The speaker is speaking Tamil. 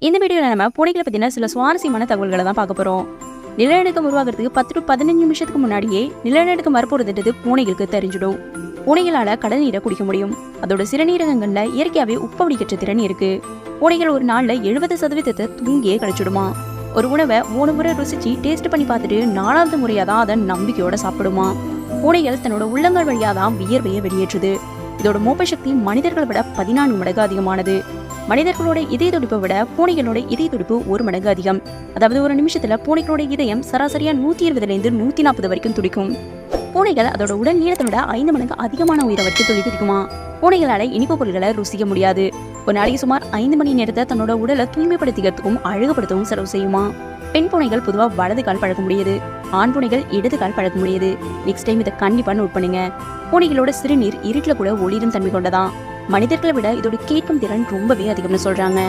இந்த வீடியோவில் நம்ம பூனைகளை பற்றின சில சுவாரஸ்யமான தகவல்களை தான் பார்க்க போகிறோம். நிலநடுக்கம் உருவாகிறதுக்கு 10 to 15 நிமிஷத்துக்கு முன்னாடியே நிலநடுக்கம் வரப்போகிறது பூனைகளுக்கு தெரிஞ்சிடும். பூனைகளால் கடல் நீரை குடிக்க முடியும். அதோட சிறுநீரகங்களில் இயற்கையாகவே உப்பு வடிகற்ற திறன் இருக்கு. பூனைகள் ஒரு நாளில் 70% தூங்கியே கழிச்சிடுமா. ஒரு உணவை 3 முறை ருசிச்சு டேஸ்ட் பண்ணி பார்த்துட்டு 4வது முறையாக தான் அதை நம்பிக்கையோட சாப்பிடுமா. பூனைகள் தன்னோட உள்ளங்கால் வழியாக தான் வியர்வையை வெளியேற்றுது. இதோட மோப்ப சக்தி மனிதர்களை விட 14 மடங்கு அதிகமானது. மனிதர்களோட இதய துடிப்பை விட பூனைகளோட இதய துடிப்பு 1 மடங்கு அதிகம். அதாவது ஒரு நிமிஷத்துல பூனைகளோட இதயம் சராசரியா 120 140 வரைக்கும் துடிக்கும். பூனைகள் அதோட உடல் நீளத்தை விட 5 மடங்கு அதிகமான உயிரை வச்சு துடிக்குமா. பூனைகளால இனிப்பு பொருட்களை ருசிக்க முடியாது. ஒரு நாளைக்கு சுமார் 5 மணி நேரத்தை தன்னோட உடலை தூய்மைப்படுத்திக்கிறதுக்கும் அழகுபடுத்தவும் செலவு செய்யுமா. பெண் பூனைகள் பொதுவாக வலது கால் பழக்க முடியாது. ஆண் பூனைகள் இடது கால் பழக்க முடியாது. நெக்ஸ்ட் டைம் இதை கண்டிப்பா நோட் பண்ணுங்க. பூனைகளோட சிறுநீர் இருட்டில் கூட ஒளிரும் தன்மை கொண்டதான். மனிதர்களை விட இதோட கேட்கும் திறன் ரொம்பவே அதிகம்னு சொல்றாங்க.